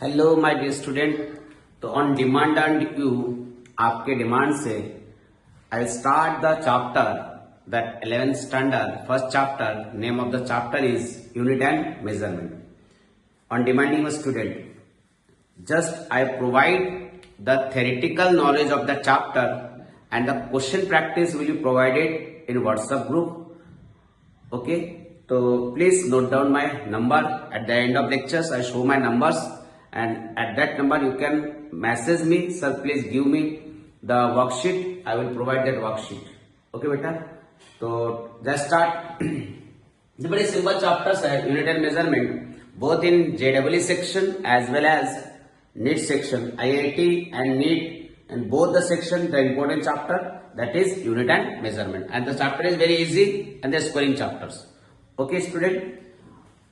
Hello my dear student. तो on demand and you, आपके demand से I start the chapter that 11th standard first chapter. Name of the chapter is unit and measurement. On demanding a student, just I provide the theoretical knowledge of the chapter and the question practice will be provided in WhatsApp group. Okay, so please note down my number. At the end of lectures I show my numbers and at that number you can message me, sir please give me the worksheet. I will provide that worksheet. Okay बेटा, तो just start. ये बड़े simple chapters है, unit and measurement, both in JEE section as well as NEET section, IIT and NEET and both the section, the important chapter that is unit and measurement, and the chapter is very easy and the scoring chapters. Okay student,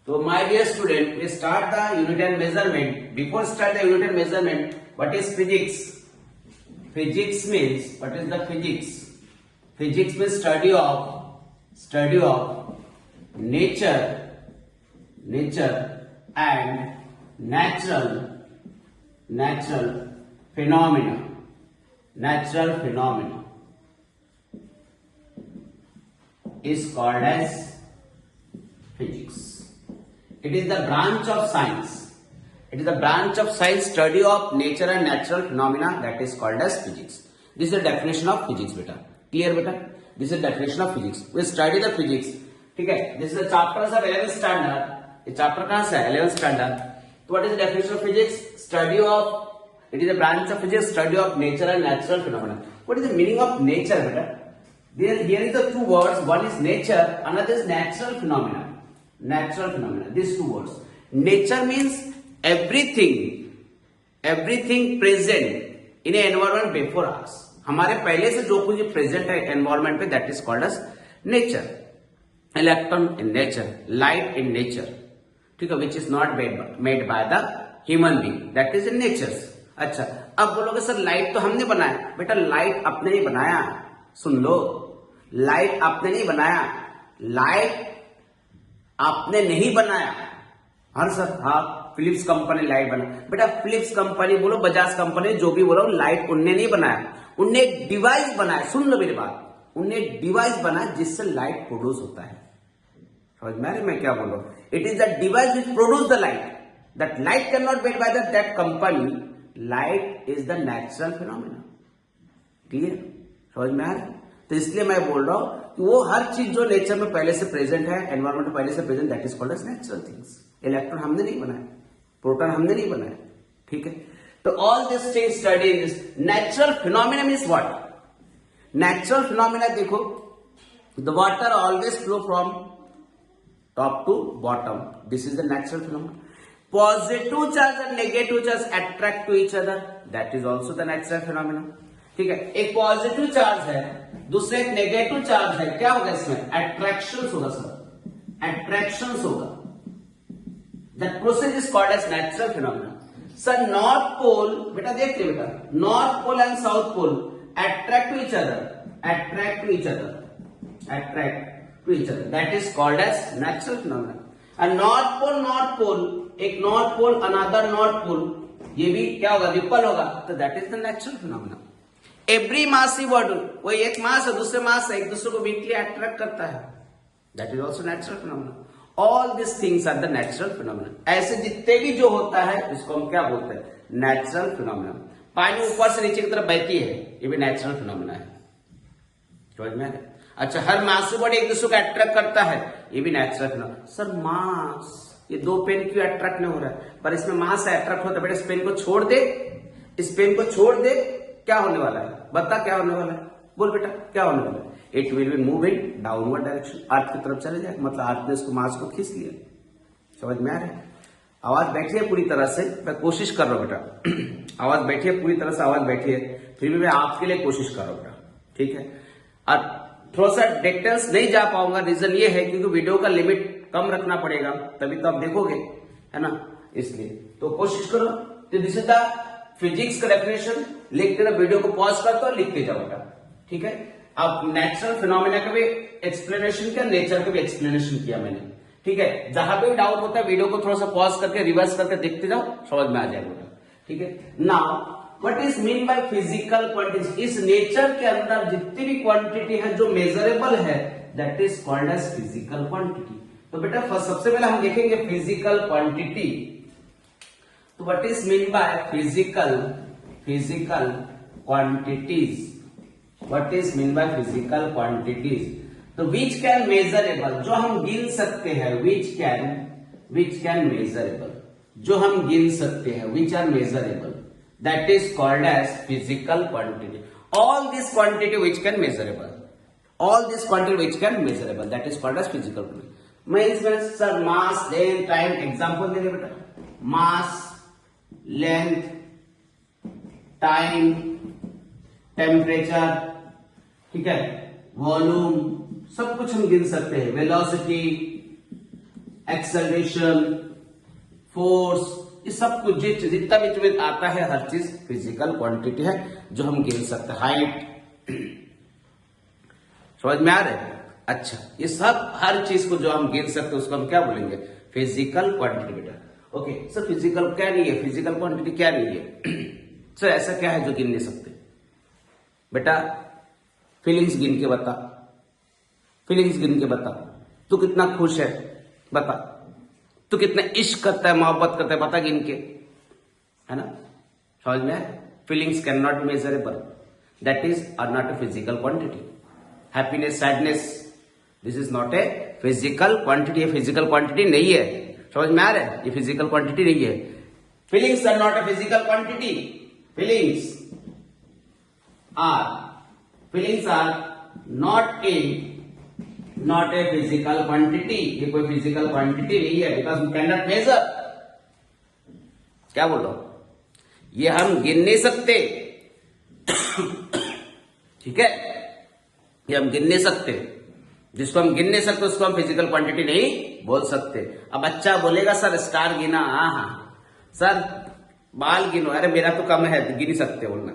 so my dear student, we start the unit and measurement. Before start the unit and measurement, what is physics? Physics means, what is the physics? Physics means study of nature and natural phenomena is called as physics. It is the branch of science. It is the branch of science, study of nature and natural phenomena, that is called as physics. This is the definition of physics beta. Clear beta? This is the definition of physics. We study the physics. ठीक है, this is the chapters of 11th standard. ये chapter कहां से है? 11th standard. So what is the definition of physics? Study of, it is a branch of physics, study of nature and natural phenomena. What is the meaning of nature beta? Here is the two words, one is nature, another is natural phenomena. These two words. Nature means everything present in an environment before us. हमारे पहले से जो कुछ present है environment पे, that is called as nature. Electron in nature, light in nature, ठीक है, which is not made by the human being, that is in nature. अच्छा, अब बोलोगे सर लाइट तो हमने बनाया. बेटा लाइट आपने नहीं बनाया, सुन लो, लाइट आपने नहीं बनाया, लाइट आपने नहीं बनाया. हाँ सर, हाँ फिलिप्स कंपनी लाइट बना. बेटा फिलिप्स कंपनी बोलो, बजाज कंपनी, जो भी बोलो, लाइट उनने नहीं बनाया, उनने एक डिवाइस बनाया. सुन लो मेरी बात, उनने एक डिवाइस बनाया जिससे लाइट प्रोड्यूस होता है. समझ में आ रही मैं क्या बोल रहा हूं? It is the device which produce the light. That light can not made by that company. Light is the natural phenomena. Clear? समझ में आ रहा है? तो इसलिए मैं बोल रहा हूं कि वो हर चीज जो नेचर में पहले से प्रेजेंट है, एनवायरमेंट में पहले से present, that is called as natural things. Electron हमने नहीं बनाया, प्रोटॉन हमने नहीं बनाया. ठीक है, तो all this things study in this. Natural phenomena means what? Natural phenomena देखो, the water always flow from top to bottom. This is the natural phenomena. Positive charge and negative charge attract to each other, that is also the natural phenomena. ठीक है, एक positive charge है, दूसरा एक negative charge है, क्या होगा इसमें? अट्रैक्शन होगा सर, अट्रैक्शन होगा. That process is called as natural phenomena. Sir north pole, बेटा देखते बेटा, north pole and south pole attract to each other, attract to each other, that is called as natural phenomena. And north pole, एक north pole another north pole, ये भी क्या होगा? Ripple होगा. तो that is the natural phenomena. Every massive body, वो एक मास है, दूसरे मास है, एक दूसरे को वीकली अट्रैक्ट करता है, that is also natural phenomena. All these things are the natural phenomena. ऐसे जितने भी जो होता है उसको हम क्या बोलते हैं? Natural phenomena. पानी ऊपर से नीचे की तरफ बहती है, ये भी नेचुरल फिनोमिना है. समझ में आ रहा है? अच्छा, हर मास बॉडी एक दूसरे को अट्रैक्ट करता है, ये भी नेचुरल फिनोमिना. सर मास, ये दो पेन क्यों अट्रैक्ट नहीं हो रहा है? पर इसमें मास है, अट्रैक्ट होता है. बेटा इस पेन को छोड़ दे, इस पेन को छोड़ दे, क्या होने वाला है? बता क्या होने वाला है? बोल बेटा क्या होने वाला है? It will be move in downward direction, earth की तरफ चले जाए. मतलब अर्थ ने इसको मास को खींच लिया. समझ में आ रहा है? आवाज बैठिए पूरी तरह से, मैं कोशिश कर रहा हूं बेटा. आवाज बैठिए पूरी तरह से, आवाज बैठिए, फिर भी मैं आपके लिए कोशिश कर रहा हूं बेटा. ठीक है, और थोड़ा सा डिटेल्स नहीं जा पाऊंगा. रीजन ये है क्योंकि वीडियो का लिमिट कम रखना पड़ेगा, तभी तो आप देखोगे, है ना, इसलिए तो कोशिश करो. तो दिस इज द फिजिक्स का डेफिनेशन. लिखते ना, वीडियो को पॉज करते हो, लिखते जाओ बेटा. ठीक है, अब नेचुरल फिनोमिना का भी एक्सप्लेनेशन किया, नेचर का भी एक्सप्लेनेशन किया मैंने. ठीक है, जहां पे भी डाउट होता है वीडियो को थोड़ा सा पॉज करके रिवर्स करके देखते जाओ, समझ में आ जाएगा। ठीक है, now what is mean by physical quantity? इस नेचर के अंदर जितनी भी क्वांटिटी है जो मेजरेबल है that is called as physical quantity. तो बेटा सबसे पहले हम देखेंगे फिजिकल क्वांटिटी। तो what is mean by physical quantities? What is mean by physical quantities? तो विच कैन मेजरेबल, जो हम गिन सकते हैं, विच कैन मेजरेबल, जो हम गिन सकते हैं, which are measurable, that is called as physical quantity. All this quantity which can measurable, all this quantity which can measurable, that is called as physical quantity. मैं इसमें sir mass, length, time example देंगे बेटा। मास, length, time, temperature, ठीक है, volume, सब कुछ हम गिन सकते हैं। वेलोसिटी, एक्सेलरेशन, फोर्स, ये सब कुछ जितना भी तुम्हें आता है हर चीज फिजिकल क्वांटिटी है जो हम गिन सकते हैं। हाइट, समझ में आ रहा है? अच्छा, ये सब हर चीज को जो हम गिन सकते हैं उसको हम क्या बोलेंगे? फिजिकल क्वांटिटी बेटा। ओके सर, फिजिकल क्या नहीं है, फिजिकल क्वांटिटी क्या नहीं है? सर ऐसा क्या है जो गिन नहीं सकते? बेटा फीलिंग्स गिन के बता, फीलिंग्स गिन के बता। तू कितना खुश है बता, तू कितना इश्क करता है, मोहब्बत करता है, बता गिन के, है ना? समझ में? Feelings can not measurable, that is are not a physical quantity. Happiness, sadness, this is not a physical quantity. ये फिजिकल क्वांटिटी नहीं है, समझ में आ रहा है? ये फिजिकल क्वांटिटी नहीं है। Feelings are not a physical quantity. Feelings are not a physical quantity. ये कोई फिजिकल क्वांटिटी नहीं है, because we can not measure. क्या बोल रहा हूं? ये हम गिन नहीं सकते। ठीक है, ये हम गिन नहीं सकते। जिसको हम गिन नहीं सकते उसको हम फिजिकल क्वांटिटी नहीं बोल सकते। अब बच्चा बोलेगा सर स्टार गिना, हाँ सर बाल गिनो, अरे मेरा तो कम है, गिन सकते बोलना।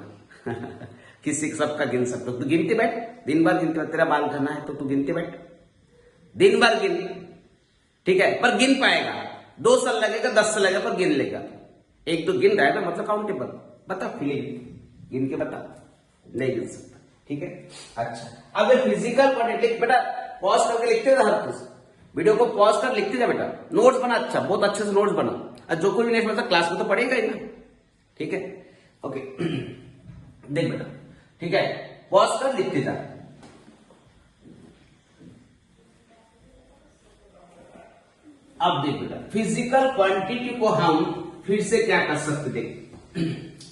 किसी सबका गिन सकते हो, तू गिनते बैठ, दिन भर गिनते बैठ। तेरा बाल घना है तो तू गिनते बैठ, दिन भर गिन, ठीक है, पर गिन पाएगा। 2 साल लगेगा, 10 साल लगेगा, पर गिन लेगा। एक तो गिन रहा है ना, मतलब काउंटेबल। बता फीलिंग गिन के बता, नहीं गिन सकता। ठीक है, अच्छा अब फिजिकल क्वांटिटी बेटा पॉज करके लिखते जा, हर कुछ वीडियो को पॉज कर लिखते जा बेटा। नोट्स बना, अच्छा बहुत अच्छे से नोट्स बना, और जो कोई भी नहीं समझता क्लास में तो पढ़ेगा ही ना। ठीक है, ओके देख बेटा, ठीक है, पॉज कर लिखते जा। अब देख बेटा, फिजिकल क्वांटिटी को हम फिर से क्या कर सकते, देख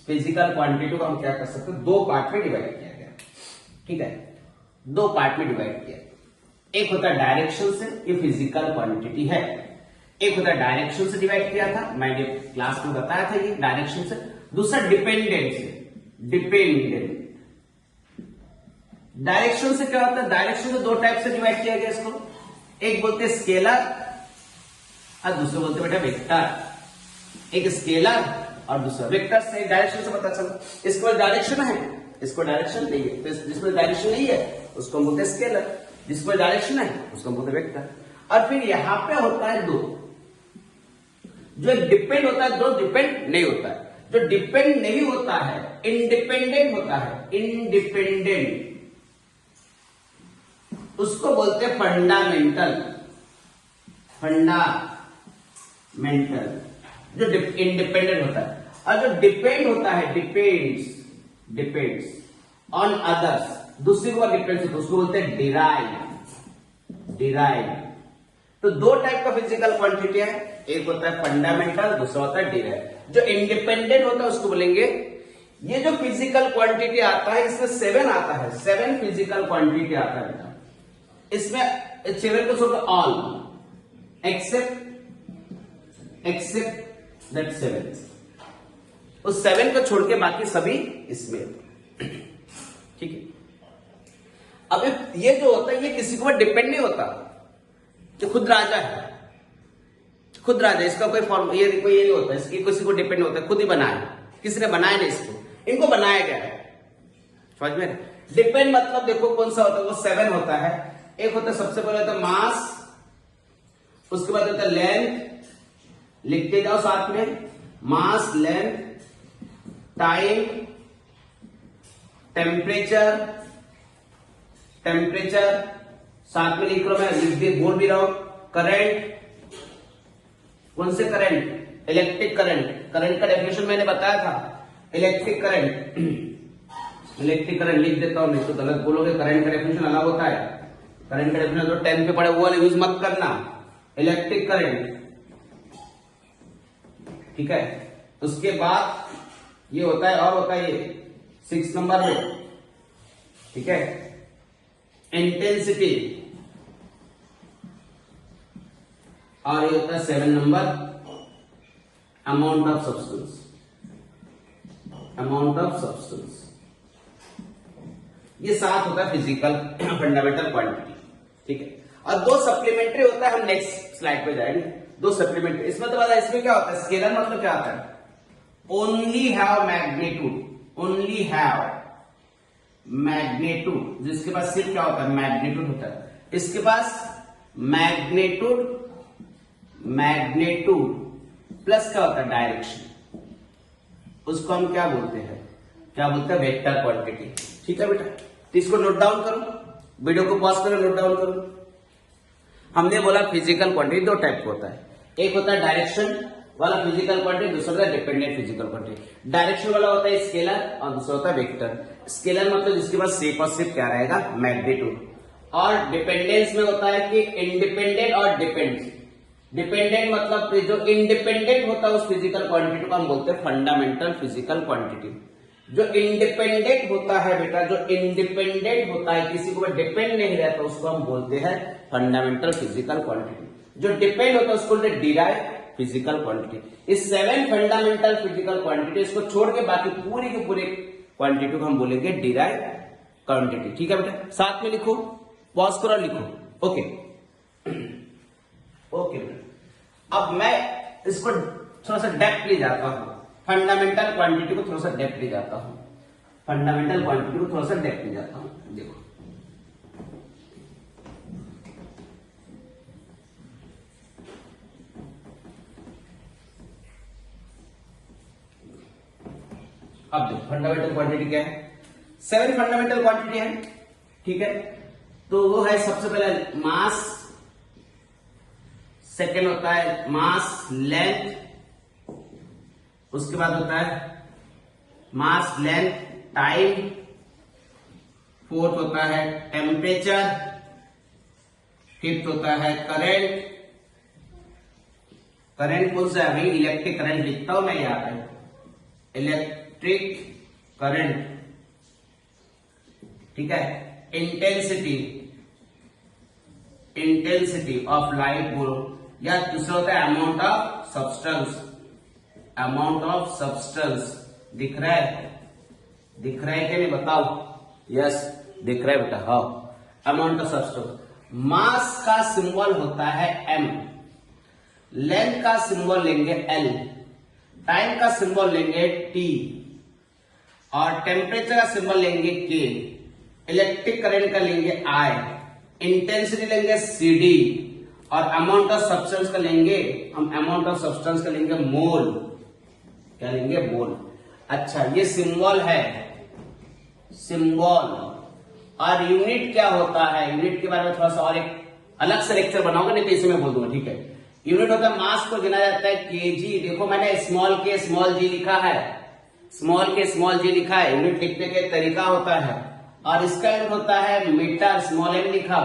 फिजिकल क्वांटिटी को हम क्या कर सकते, 2 पार्ट में डिवाइड किया गया। ठीक है, 2 पार्ट में डिवाइड किया। एक होता है डायरेक्शन से, ये फिजिकल क्वांटिटी है। एक होता है डायरेक्शन से डिवाइड किया था, मैंने क्लास में बताया था ये डायरेक्शन से। दूसरा डिपेंडेंट से, डिपेंडेंट। डायरेक्शन से क्या होता है, डायरेक्शन से 2 टाइप से डिवाइड किया गया इसको। एक बोलते हैं स्केलर और दूसरे बोलते बेटा वेक्टर। एक स्केलर और दूसरा वेक्टर। से डायरेक्शन से पता चला इसको डायरेक्शन है, इसको डायरेक्शन नहीं है। तो जिसमें डायरेक्शन नहीं है उसको हम बोलते हैं स्केलर, जिसमें डायरेक्शन है उसको हम बोलते हैं वेक्टर। और फिर यहां पे होता है 2, जो डिपेंड होता है, 2 डिपेंड नहीं होता है। जो डिपेंड नहीं होता है इंडिपेंडेंट होता है, इंडिपेंडेंट, उसको बोलते हैं फंडामेंटल। फंडामेंटल जो इंडिपेंडेंट होता है। और जो डिपेंड होता है, डिपेंड्स ऑन अदर्स, दूसरे को डिपेंड होता है, उसको बोलते हैं डिराइव। तो 2 टाइप का फिजिकल क्वांटिटी है, एक होता है फंडामेंटल, दूसरा होता है डिराइव। जो इंडिपेंडेंट होता है उसको बोलेंगे। ये जो फिजिकल क्वांटिटी आता है इसमें 7 आता है, 7 फिजिकल क्वांटिटी आता है बेटा। इसमें 7 को छोड़ ऑल एक्सेप्ट दैट 7, उस 7 को छोड़ के बाकी सभी इसमें। ठीक है, अब ये जो होता है ये किसी को डिपेंड नहीं होता, जो खुद राजा है, खुद राजा, इसका कोई फॉर्म ये कोई ये नहीं होता, इसकी किसी को डिपेंड नहीं होता, खुद ही बनाया, किसी ने बनाया नहीं इसको, इनको बनाया गया है। समझ में? डिपेंड मतलब देखो कौन सा होता है, वो 7 होता है। एक होता है सबसे पहले होता है मास, उसके बाद होता है लेंथ, लिखते जाओ साथ में, मास, लेंथ, टाइम, टेम्परेचर, साथ में लिख रहा हूं, मैं लिख भी बोल भी रहा हूं, करंट, कौन से करंट? Electric current. करंट का डेफिनेशन मैंने बताया था, इलेक्ट्रिक करंट। इलेक्ट्रिक करंट लिख देता हूं, नहीं तो गलत बोलोगे, करंट का डेफिनेशन अलग होता है। करंट का डेफिनेशन तो 10 पे पढ़े वो वाले यूज मत करना। इलेक्ट्रिक करंट, ठीक है। उसके बाद ये होता है, और होता है ये 6 नंबर में, ठीक है, इंटेंसिटी, और ये होता है 7 number, amount of substance. Amount of substance, ये 7 होता है फिजिकल फंडामेंटल क्वांटिटी, ठीक है। और 2 सप्लीमेंट्री होता है, हम नेक्स्ट स्लाइड पे जाएंगे। 2 सप्लीमेंट्री, इसमें तो पता है इसमें क्या होता है, स्केलर मतलब क्या होता है? Only have magnitude, only have magnitude, जिसके पास सिर्फ क्या होता है, मैग्नीट्यूड होता है। इसके पास मैग्नीट्यूड, मैग्नीट्यूड प्लस क्या होता है, डायरेक्शन। उसको हम क्या बोलते हैं, क्या बोलते हैं, वेक्टर क्वांटिटी, ठीक है बेटा। तो इसको नोट डाउन करो, वीडियो को पॉज करो, नोट डाउन करो। हमने बोला फिजिकल क्वांटिटी 2 टाइप का होता है, एक होता है डायरेक्शन वाला फिजिकल क्वांटिटी, दूसरा होता है डिपेंडेंट फिजिकल क्वांटिटी। डायरेक्शन वाला होता है स्केलर और दूसरा होता है वेक्टर। स्केलर मतलब जिसके पास सिर्फ और सिर्फ क्या रहेगा, मैग्नीट्यूड। और डिपेंडेंस में होता है कि इंडिपेंडेंट और डिपेंडेंट। डिपेंडेंट मतलब जो इंडिपेंडेंट होता है उस फिजिकल क्वांटिटी को हम बोलते हैं फंडामेंटल फिजिकल क्वांटिटी। जो इंडिपेंडेंट होता है बेटा, जो इंडिपेंडेंट होता है, किसी को डिपेंड नहीं रहता, उसको हम बोलते हैं फंडामेंटल फिजिकल क्वांटिटी। जो डिपेंड होता है उसको बोलते हैं डिराइव फिजिकल क्वांटिटी। इस 7 फंडामेंटल फिजिकल क्वांटिटी, इसको छोड़ के बाकी पूरी की पूरी क्वांटिटी को हम बोलेंगे डिराइव क्वांटिटी, ठीक है बेटा। साथ में लिखो, पॉज करो, लिखो, ओके ओके बेटा। अब मैं इसको थोड़ा सा डेप्थ ले जाता हूं, फंडामेंटल क्वांटिटी को थोड़ा सा डेप्थ ले जाता हूं, फंडामेंटल क्वांटिटी को थोड़ा सा डेप्थ ले जाता हूं। देखो अब देखो फंडामेंटल क्वांटिटी क्या है, 7 फंडामेंटल क्वांटिटी है, ठीक है। तो वो है सबसे पहले मास, सेकेंड होता है मास लेंथ, उसके बाद होता है मास लेंथ टाइम, फोर्थ होता है टेम्परेचर, फिफ्थ होता है करंट। करंट कौन सा है भाई, इलेक्ट्रिक करंट लिखता हूं मैं यहां पे, इलेक्ट्रिक करंट, ठीक है। इंटेंसिटी, इंटेंसिटी ऑफ लाइट बोलो, या दूसरा होता है amount of substance, amount of substance. दिख रहा है, दिख रहा है कि नहीं बताओ, यस दिख रहा है बेटा, हाँ, अमाउंट ऑफ सब्सटेंस। मास का सिंबल होता है m, लेंथ का सिंबल लेंगे l, टाइम का सिंबल लेंगे t, और टेम्परेचर का सिंबल लेंगे k, इलेक्ट्रिक करंट का लेंगे I, इंटेंसिटी लेंगे CD, और अमाउंट ऑफ सब्सटेंस का लेंगे हम, अमाउंट ऑफ सब्सटेंस का लेंगे मोल, क्या लेंगे, मोल। अच्छा, ये सिंबल है, सिंबल। और यूनिट क्या होता है, यूनिट के बारे में थोड़ा सा और एक अलग से लेक्चर बनाऊंगा, नहीं तो इसे मैं बोल दूंगा, ठीक है। यूनिट होता है, मास को गिना जाता है केजी। देखो मैंने स्मॉल के स्मॉल जी लिखा है, स्मॉल के स्मॉल जी लिखा है, यूनिट लिखने का तरीका होता है। और इसका यूनिट होता है मीटर, स्मॉल एम लिखा,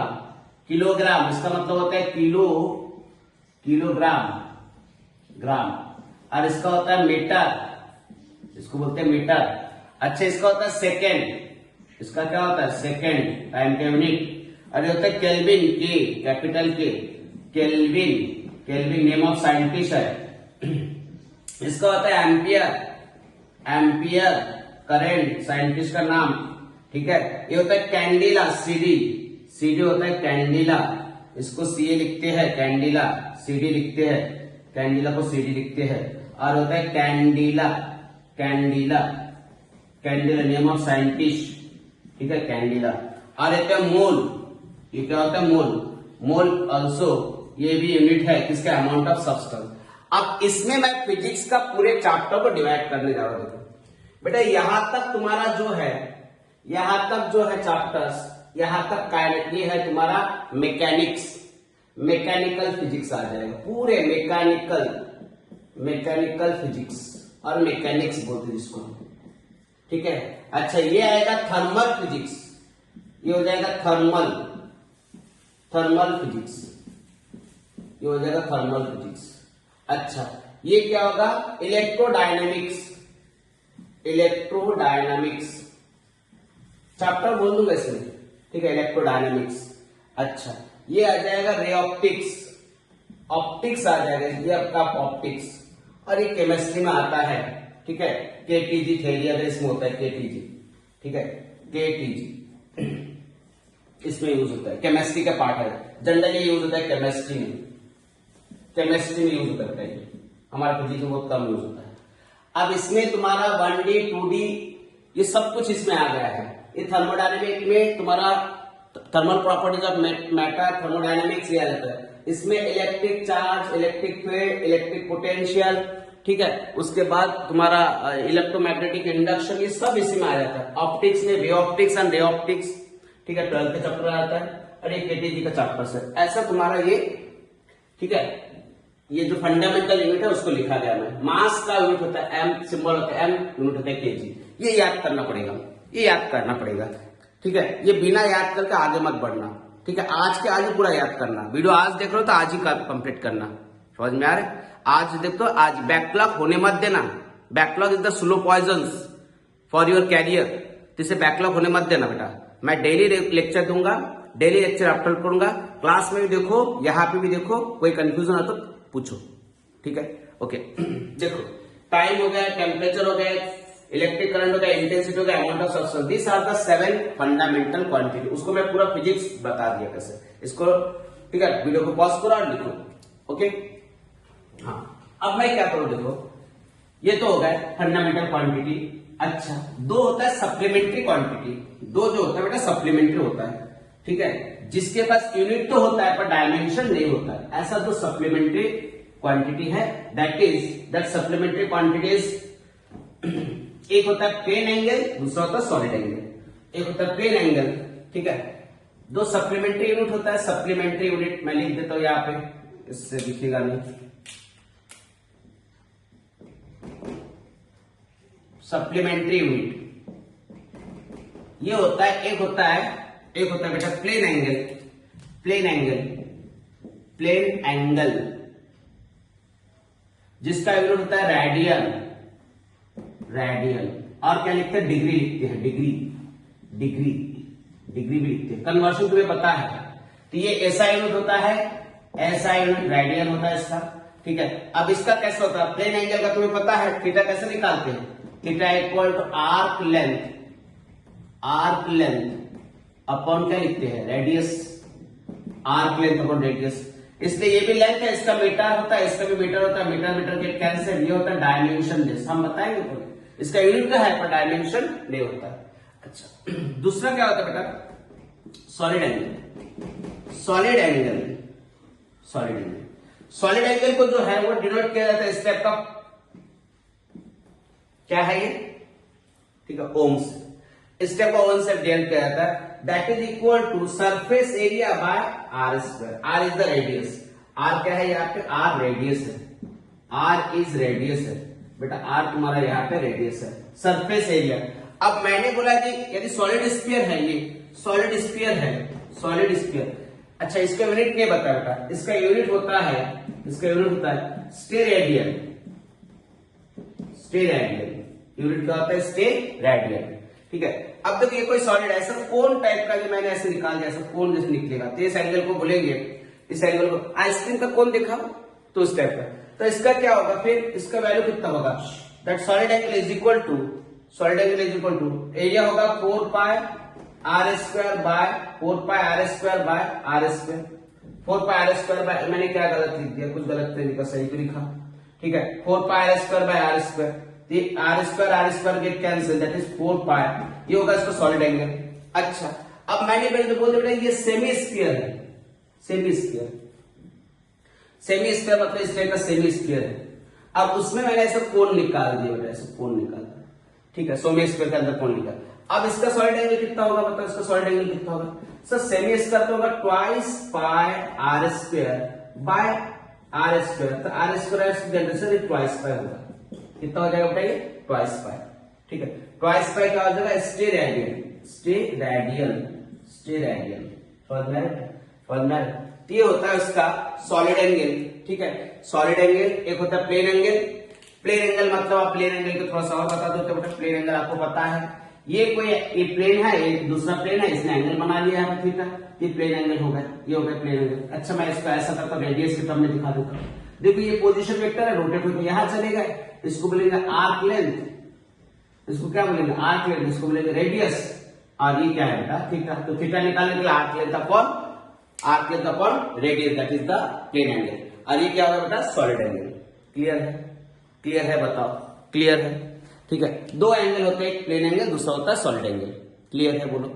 किलोग्राम, इसका मतलब होता है किलो, किलोग्राम, ग्राम। और इसका होता है मीटर, इसको बोलते हैं मीटर। अच्छा, इसका होता है सेकेंड, इसका क्या होता है, सेकेंड, टाइम का यूनिट। और ये होता है केल्विन, के कैपिटल के, kelvin, kelvin name of scientist है। इसका होता है एम्पियर, एम्पियर करंट, साइंटिस्ट का नाम, ठीक है। ये होता है कैंडिला, सीडी, सीडी होता है कैंडिला, इसको सीए लिखते हैं, कैंडिला, सीडी लिखते हैं, कैंडिला को सीडी लिखते हैं। और होता है candela, candela, candela name of scientist, ठीक है, कैंडिला। और रहता है मोल, ये क्या होता है, मोल, मोल ऑल्सो, ये भी यूनिट है किसका, अमाउंट ऑफ सब्सटेंस। अब इसमें मैं फिजिक्स का पूरे चैप्टर को डिवाइड करने जा रहा हूं। देखो बेटा यहां तक तुम्हारा जो है, यहां तक जो है चैप्टर्स, यहां तक ये है तुम्हारा मैकेनिक्स, मैकेनिकल फिजिक्स आ जाएगा, पूरे मैकेनिकल फिजिक्स और मैकेनिक्स बोलते हैं जिसको, ठीक है। अच्छा ये आएगा थर्मल फिजिक्स, ये हो जाएगा थर्मल फिजिक्स, ये हो जाएगा थर्मल फिजिक्स। अच्छा ये क्या होगा, इलेक्ट्रोडायनामिक्स चैप्टर बोल दूंगा इसमें, ठीक है, इलेक्ट्रोडायनामिक्स। अच्छा ये आ जाएगा रे ऑप्टिक्स आ जाएगा, ये आपका ऑप्टिक्स, और ये केमिस्ट्री में आता है, ठीक है, केटीजी थ्योरी अगर इसमें होता है केटीजी, ठीक है, केटीजी इसमें यूज होता है, केमिस्ट्री का पार्ट है, जनरली यूज होता है केमिस्ट्री में यूज करता है, हमारा फिजिक्स में बहुत कम यूज होता है। अब इसमें तुम्हारा 1D 2D ये सब कुछ इसमें आ गया है। ये थर्मोडायनेमिक में तुम्हारा thermal properties of matter, thermodynamics ये आ जाता है। इसमें electric charge, electric field, electric potential, ठीक है, उसके बाद तुम्हारा इलेक्ट्रोमैग्नेटिक इंडक्शन, ये सब इसी में आ जाता है। ऑप्टिक्स में वे ऑप्टिक्स एंड रे ऑप्टिक्स, ठीक है, 12th का चैप्टर आता है, और ये केटीजी का चैप्टर है। ऐसा तुम्हारा ये, ठीक है, ये जो फंडामेंटल यूनिट है उसको लिखा गया है। मास का यूनिट होता है एम, सिंबल होता है एम, यूनिट होता है केजी। ये याद करना पड़ेगा, ये याद करना पड़ेगा, ठीक है। ये बिना याद करके आगे मत बढ़ना, ठीक है। आज के आज ही पूरा याद करना, वीडियो आज देख रहे हो तो आज ही कंप्लीट करना, समझ में आ रहा है। आज देखो, आज बैकलॉग होने मत देना, backlog is the slow poison for your career, इसे बैकलॉग होने मत देना बेटा। मैं डेली लेक्चर दूंगा, डेली लेक्चर अपलोड करूंगा, क्लास में भी देखो, यहाँ पे भी देखो, कोई कंफ्यूजन हो तो पूछो, ठीक है, ओके। देखो टाइम हो गया, टेम्परेचर हो गया, इलेक्ट्रिक करंट हो गया, इंटेंसिटी हो गया, amount of substance, this are the 7 fundamental quantity. उसको मैं पूरा फिजिक्स बता दिया कैसे, इसको, ठीक है, वीडियो को पॉज करो और लिखो, ओके। हाँ अब मैं क्या करूं, देखो ये तो हो गया फंडामेंटल क्वांटिटी। अच्छा दो होता है सप्लीमेंट्री क्वांटिटी, दो जो होता है बेटा सप्लीमेंट्री होता है, ठीक है, जिसके पास यूनिट तो होता है पर डायमेंशन नहीं होता है, ऐसा जो सप्लीमेंट्री क्वांटिटी है, दैट सप्लीमेंट्री क्वांटिटीज, एक होता है प्लेन एंगल, दूसरा होता है सॉलिड एंगल। एक होता है प्लेन एंगल, ठीक है, दो सप्लीमेंट्री यूनिट होता है। सप्लीमेंट्री यूनिट मैं लिख देता हूं यहाँ पे, इससे दिखेगा नहीं, सप्लीमेंट्री यूनिट ये होता है, एक होता है बेटा प्लेन एंगल जिसका यूनिट होता है रेडियन, और क्या लिखते हैं, डिग्री लिखते हैं, डिग्री भी लिखते हैं। कन्वर्शन तुम्हें पता है, तो ये ऐसा यूनिट होता है, ऐसा यूनिट रेडियन होता है इसका, ठीक है। अब इसका कैसे होता है, प्लेन एंगल का तुम्हें पता है, थीटा कैसे निकालते हैं, theta equal to arc length upon क्या लिखते हैं, radius, arc length upon radius. इसलिए ये भी लेंथ है, इसका मीटर होता है, इसका भी मीटर होता है, मीटर के कैंसिल, ये होता है डायमेंशन लेस, हम बताएंगे तो। इसका यूनिट तो है पर डायमेंशन नहीं होता। अच्छा दूसरा क्या होता है बेटा, सॉलिड एंगल को जो है वो डिनोट किया जाता है इस टाइप का, क्या है ये, ठीक है, ओम्स, इस टाइप का ओम से डिनोट किया जाता है, that is equal to surface area by R square. R is the radius, R क्या है यहाँ पे, आर रेडियस है, आर इज रेडियस है बेटा, आर तुम्हारा यहाँ पे रेडियस है, सरफेस एरिया। अब मैंने बोला कि यदि सॉलिड स्फीयर है, ये सॉलिड स्फीयर, अच्छा इसका यूनिट नहीं बता बेटा, इसका यूनिट होता है स्टेरेडियन, यूनिट क्या होता है, स्टेरेडियन, ठीक है। अब देखिए कोई सॉलिड ऐसा कोन टाइप का, जो मैंने ऐसे निकाल दिया, ऐसा कोन जैसे निकलेगा, तो इस एंगल को बोलेंगे, इस एंगल को आइसक्रीम का कोन देखा तो इस टाइप का, तो इसका क्या होगा, फिर इसका वैल्यू कितना होगा, that solid angle is equal to area होगा 4 pi R square by 4 pi R square by, मैंने क्या गलत लिख दिया, कुछ गलत नहीं लिखा, सही तो लिखा, ठीक है, 4 pi R square by R square, R square get cancel, that is 4 pi, ये होगा इसका सॉलिड एंगल। अच्छा अब मैंने पहले बोल दिया ये सेमी स्फीयर है, सेमी स्क्वायर मतलब इस टाइप का सेमी स्क्वायर है। अब उसमें मैंने ऐसे कोण निकाल दिया बेटा, ऐसे कोण निकाल दिया, ठीक है, सेमी स्क्वायर के अंदर कोण निकाल। अब इसका सॉलिड एंगल कितना होगा बताओ, इसका सॉलिड एंगल कितना होगा सर? सेमी स्क्वायर तो होगा twice pi R square by R square, तो R square generation twice pi होगा, कितना हो जाएगा बताइए? ट्वाइस पाई, ठीक है। ट्वाइस पाई क्या हो जाएगा? Stay radian, stay radian, stay radian, समझ में? ये होता है उसका सॉलिड एंगल, ठीक है। सॉलिड एंगल एक होता है प्लेन एंगल। प्लेन एंगल मतलब आप प्लेन एंगल को थोड़ा सा और बता दो बेटा। प्लेन एंगल आपको पता है, ये प्लेन है, एक दूसरा प्लेन है, इसने एंगल बना लिया है थीटा, ये प्लेन एंगल हो गया, ये हो गया प्लेन एंगल। अच्छा मैं इसको ऐसा करता हूं, रेडियस के टर्म में दिखा देता हूं। देखो ये पोजीशन वेक्टर है, रोटेट होकर यहां चलेगा, इसको बोलेंगे आर्क लेंथ, इसको क्या बोलेंगे? आर्क लेंथ, इसको बोलेंगे रेडियस, और ये क्या है बेटा? थीटा। तो थीटा निकालने के लिए arc length upon radius, that is the plane angle. और ये क्या होगा बेटा? Solid angle. क्लियर है? क्लियर है बताओ? क्लियर है, ठीक है। दो एंगल होते हैं, एक प्लेन एंगल, दूसरा होता है सॉलिड एंगल। क्लियर है बोलो?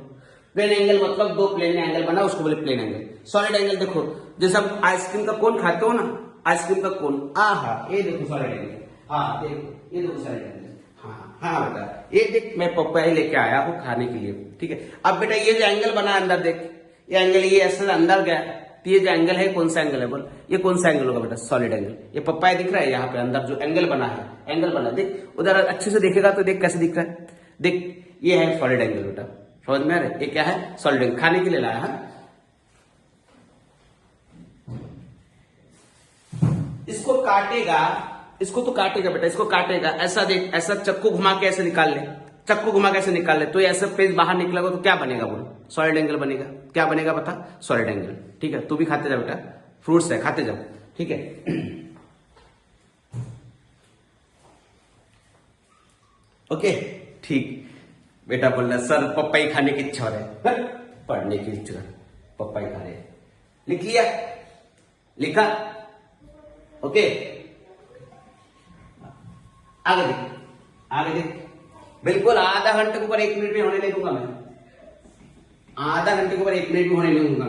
प्लेन एंगल मतलब दो प्लेन में एंगल बना, उसको बोले प्लेन एंगल। सॉलिड एंगल देखो, जैसे आप आइसक्रीम का कोन खाते हो ना, आइसक्रीम का कोन, ये देखो सॉलिड एंगल, हाँ देखो, ये देखो सॉलिड एंगल, हाँ बेटा, ये देख मैं पपाया लेके आया हूँ खाने के लिए, ठीक है। अब बेटा ये जो एंगल बना अंदर देख, ये एंगल ये ऐसे अंदर गया, तो ये जो एंगल है कौन सा एंगल है बोल? ये कौन सा एंगल होगा बेटा? Solid angle. ये पपाया दिख रहा है यहाँ पे अंदर जो एंगल बना है, एंगल बना, देख उधर अच्छे से देखेगा तो देख कैसे दिख रहा है, देख ये है सॉलिड एंगल बेटा, समझ में आ रहा है? ये क्या है? Solid angle. खाने के लिए लाया है, इसको काटेगा, इसको तो काटेगा बेटा, इसको काटेगा, ऐसा देख, ऐसा चक्कू घुमा के ऐसे निकाल ले, चक्कू घुमा के ऐसे निकाल ले, तो ऐसा पेज बाहर निकलेगा तो क्या बनेगा बोलो? सॉलिड एंगल बनेगा। क्या बनेगा बता? सॉलिड एंगल, ठीक है। तू भी खाते जा बेटा, फ्रूट्स है, खाते जाओ, ठीक है। ओके ठीक। बेटा बोल रहा सर पपाई खाने की इच्छा हो रहा है, पढ़ने की इच्छा, पपाई खा रहे, लिख लिया? लिखा? ओके आगे देख, आगे देख, बिल्कुल आधा घंटे के ऊपर 1 मिनट भी होने नहीं दूंगा मैं, आधा घंटे के ऊपर 1 मिनट भी होने नहीं दूंगा।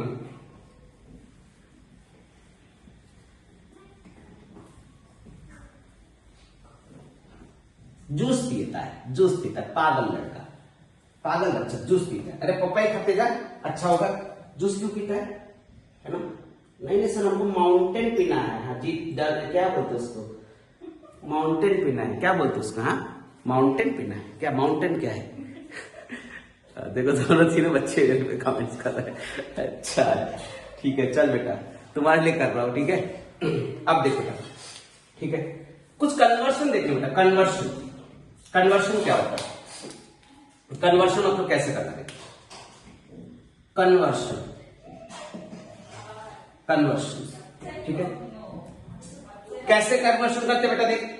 जूस पीता है, जूस पीता है, पागल लड़का, पागल बच्चा जूस पीता है। अरे पपाई खाते जा, अच्छा होगा। जूस क्यों पीता है ना? नहीं सर हमको माउंटेन पीना है। हाँ जी, क्या बोलते उसको? माउंटेन पीना है। क्या बोलते उसको? हाँ माउंटेन पीना है। क्या माउंटेन क्या है? देखो दोनों तीनों बच्चे कमेंट्स कर रहे हैं। अच्छा ठीक है, चल बेटा तुम्हारे लिए कर रहा हूं, ठीक है। अब देखो बेटा, ठीक है, कुछ कन्वर्शन देखिए बेटा। कन्वर्शन, कन्वर्शन क्या होता है? कन्वर्शन मतलब कैसे करना है? कन्वर्शन, कन्वर्शन, ठीक है। कैसे कन्वर्शन करते बेटा? देख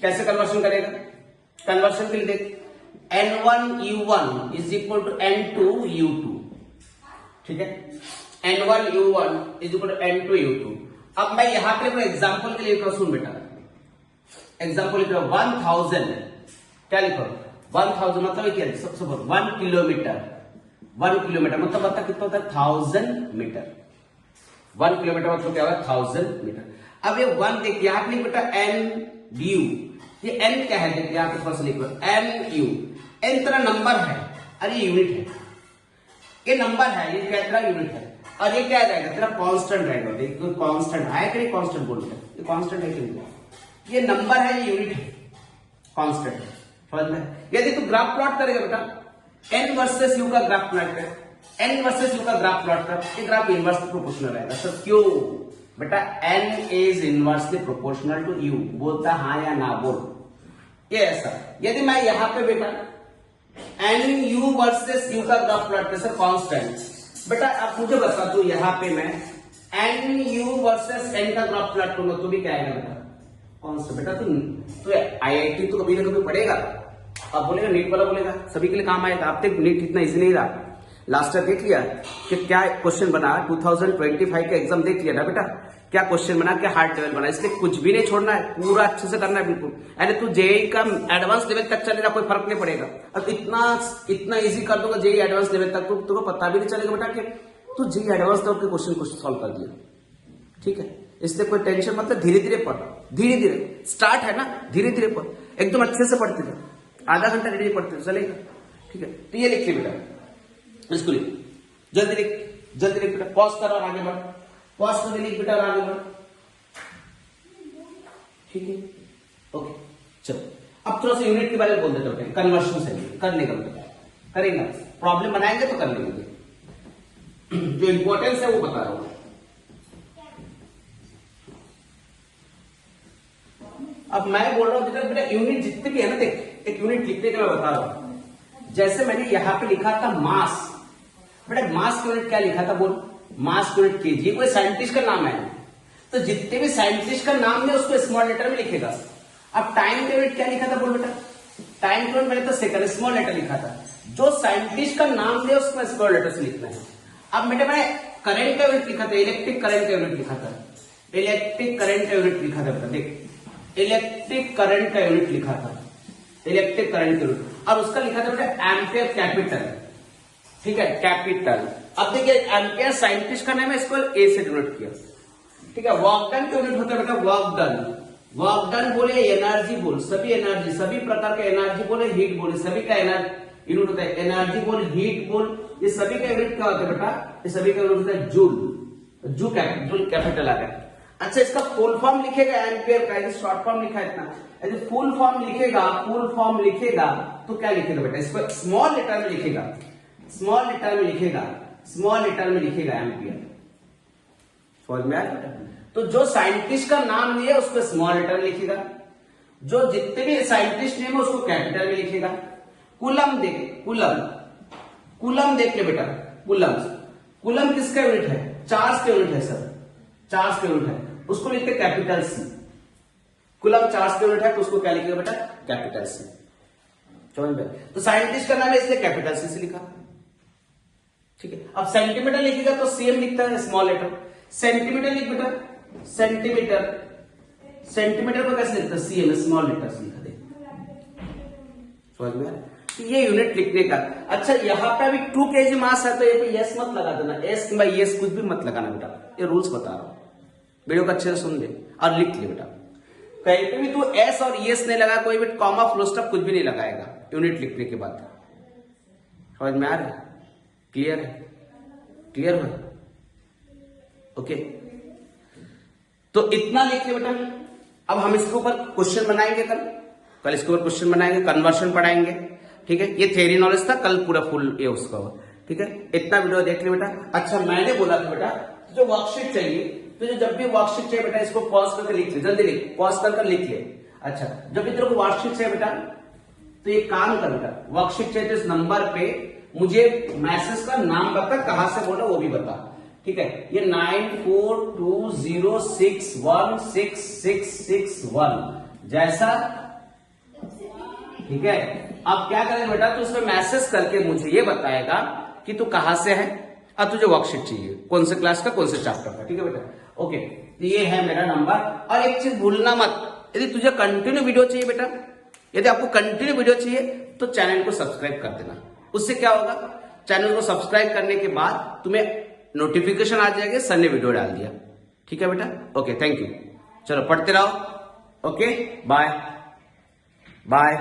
कैसे कन्वर्शन करेगा। कन्वर्शन के लिए देख, n1u1 is equal to n2u2, ठीक है। n1u1 is equal to n2u2। अब मैं यहां पे एग्जांपल के लिए सुन बेटा, एग्जांपल लिख रहा हूं 1000, क्या लिखो? 1000 मतलब क्या? 1 किलोमीटर, 1 किलोमीटर मतलब बता कितना होता है? 1000 मीटर। 1 किलोमीटर मतलब क्या होगा? 1000 मीटर। अब ये 1 देख, यहां पे बेटा एन ड्यू, ये n क्या है? देख यहां पे फर्स्ट लिखो एन यू। n तेरा नंबर है, अरे यूनिट है, ये नंबर है, ये क्या तेरा यूनिट है, और ये क्या रहेगा? तेरा कांस्टेंट रहेगा। देख कांस्टेंट है कि नहीं? कांस्टेंट बोलते हैं, ये कांस्टेंट है कि नहीं? ये नंबर है, ये यूनिट है, कांस्टेंट है, समझ में? यदि तू ग्राफ प्लॉट करेगा बेटा, n वर्सेस u का ग्राफ प्लॉट कर, n वर्सेस u का ग्राफ प्लॉट कर, ये ग्राफ इनवर्सली प्रोपोर्शनल रहेगा। सर क्यों बेटा? n is inversely proportional to u। बोलता हाँ या ना बोल, ये ऐसा। यदि मैं यहां पे बेटा n u वर्सेस u का ग्राफ प्लॉट कर, सर कांस्टेंट बेटा, आप मुझे बता दो यहां पे मैं n u वर्सेस n का ग्राफ प्लॉट करूंगा तो भी क्या आएगा बेटा? कांस्टेंट। बेटा तो IIT तो कभी ना कभी पढ़ेगा, अब बोलेगा नीट वाला बोलेगा, सभी के लिए काम आएगा। आप तक नीट इतना इजी नहीं रहा, लास्ट ईयर देख लिया कि क्या क्वेश्चन बना, 2025 का एग्जाम देख लिया ना बेटा, क्या क्वेश्चन बना, क्या हार्ड लेवल बना। इसलिए कुछ भी नहीं छोड़ना है, पूरा अच्छे से करना है बिल्कुल। अरे तू जेई का एडवांस लेवल तक चलेगा, कोई फर्क नहीं पड़ेगा। अब इतना इजी कर दूंगा जेई एडवांस लेवल तक, तो तुमको पता भी नहीं चलेगा बेटा कि तू जेई एडवांस तक के क्वेश्चन सॉल्व कर दिया, ठीक है। इसलिए कोई टेंशन मतलब धीरे धीरे पढ़, धीरे धीरे स्टार्ट है ना, धीरे धीरे पढ़, एकदम अच्छे से पढ़ते थे, आधा घंटा धीरे पढ़ते चलेगा, ठीक है। तो ये लिख ले बेटा, इसको लिख, जल्दी लिख बेटा, पॉज कर और आगे बढ़, पॉज करके लिख बेटा और आगे बढ़, ठीक है, ओके। चलो अब थोड़ा सा यूनिट के बारे में बोल देते हैं, कन्वर्शन से कर लेगा बेटा, करेंगे, प्रॉब्लम बनाएंगे तो कर लेंगे, जो इंपॉर्टेंस है वो बता रहा हूं। अब मैं बोल रहा हूं बेटा यूनिट जितने भी है ना, देख एक यूनिट लिखने के मैं बता रहा हूं। जैसे मैंने यहां पे लिखा था मास, बेटा मास का यूनिट क्या लिखा था बोल, मास का यूनिट केजी, कोई साइंटिस्ट का नाम है, तो जितने भी साइंटिस्ट का नाम है उसको स्मॉल लेटर में लिखेगा। अब टाइम का यूनिट क्या लिखा था बोल बेटा, टाइम का यूनिट मैंने तो सेकंड स्मॉल लेटर लिखा था, जो साइंटिस्ट का नाम है उसको स्मॉल लेटर से लिखना है। अब बेटा मैं करंट का यूनिट लिखा था, इलेक्ट्रिक करंट का यूनिट लिखा था, इलेक्ट्रिक करंट का यूनिट लिखा था बेटा, देख इलेक्ट्रिक करंट का यूनिट लिखा था, इलेक्ट्रिक करंट का यूनिट, और उसका लिखा था बेटा एम्पियर कैपिटल, ठीक है, कैपिटल। अब देखिए एम्पियर साइंटिस्ट का नाम है, इसको ए से डिनोट किया, ठीक है। वर्क डन का यूनिट होता है बेटा वर्क डन, वर्क डन बोले एनर्जी बोल, सभी एनर्जी, सभी प्रकार का एनर्जी बोले, हीट बोले, सभी का एनर्जी यूनिट होता है, एनर्जी बोल, हीट बोल, ये सभी का यूनिट क्या होता है बेटा, ये सभी का यूनिट होता है जूल, जूल कैपिटल आ गया। अच्छा इसका फुल फॉर्म लिखेगा एम्पियर का, शॉर्ट फॉर्म लिखा है इतना, यदि फुल फॉर्म लिखेगा तो क्या लिखेगा बेटा, इसको स्मॉल लेटर में लिखेगा, स्मॉल लेटर में लिखेगा एम्पियर, समझ में आया बेटा। तो जो साइंटिस्ट का नाम नहीं है उसको स्मॉल लेटर में लिखेगा, जो जितने भी साइंटिस्ट नेम है उसको कैपिटल में लिखेगा। कूलम देख, कूलम देख ले बेटा, कूलम किसका यूनिट है, चार्ज का यूनिट है सर, चार्ज का यूनिट है, उसको लिखते कैपिटल सी, कूलम चार्ज का यूनिट है तो उसको क्या लिखेगा बेटा, कैपिटल सी, समझ में। तो साइंटिस्ट का नाम है इसलिए कैपिटल सी से लिखा, ठीक है। अब सेंटीमीटर लिखेगा तो सीएम लिखता है स्मॉल लेटर, सेंटीमीटर लिख बेटा, सेंटीमीटर को कैसे लिखता है, सीएम स्मॉल लेटर से लिखा दे, समझ में। ये यूनिट लिखने का। अच्छा यहाँ पे अभी 2 kg मास है तो ये पे यस मत लगा देना, एस किंवा यस कुछ भी मत लगाना बेटा, ये रूल्स बता रहा हूं, वीडियो को अच्छे से सुन ले और लिख ले बेटा। कहीं पे भी तू एस और यस नहीं लगा, कोई भी कॉमा फुल स्टॉप कुछ भी नहीं लगाएगा यूनिट लिखने के बाद, समझ में आ रहा है, क्लियर है, क्लियर है, ओके। तो इतना लिख ले बेटा। अब हम इसके ऊपर क्वेश्चन बनाएंगे, कल इसके ऊपर क्वेश्चन बनाएंगे, कन्वर्शन पढ़ाएंगे, ठीक है। ये थ्योरी नॉलेज था, कल पूरा फुल ये उसका हो, ठीक है। इतना वीडियो देख ले बेटा। अच्छा मैंने बोला था बेटा जो वर्कशीट चाहिए, तो जब भी वर्कशीट चाहिए बेटा इसको पॉज करके लिख ले, जल्दी लिख, पॉज कर लिख ले। अच्छा जब भी तेरे को वर्कशीट चाहिए बेटा तो ये काम कर बेटा, वर्कशीट चाहिए तो इस नंबर पे मुझे मैसेज का नाम बता, कहां से बोला वो भी बता, ठीक है। ये 9420616661 जैसा, ठीक है। अब क्या करें बेटा, तो उसमें मैसेज करके मुझे ये बताएगा कि तू कहां से है और तुझे वर्कशीट चाहिए, कौन से क्लास का, कौन से चैप्टर का, ठीक है बेटा, ओके। तो ये है मेरा नंबर। और एक चीज भूलना मत, यदि तुझे कंटिन्यू वीडियो चाहिए बेटा, यदि आपको कंटिन्यू वीडियो चाहिए तो चैनल को सब्सक्राइब कर देना। उससे क्या होगा, चैनल को सब्सक्राइब करने के बाद तुम्हें नोटिफिकेशन आ जाएगा, सर ने वीडियो डाल दिया, ठीक है बेटा, ओके, थैंक यू। चलो पढ़ते रहो, ओके, बाय बाय।